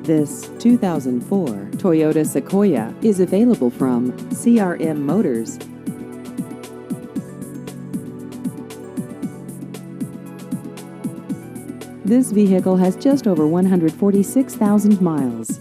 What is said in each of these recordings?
This 2004 Toyota Sequoia is available from CRM Motors. This vehicle has just over 146,000 miles.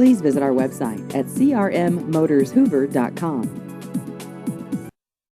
Please visit our website at crmmotorshoover.com.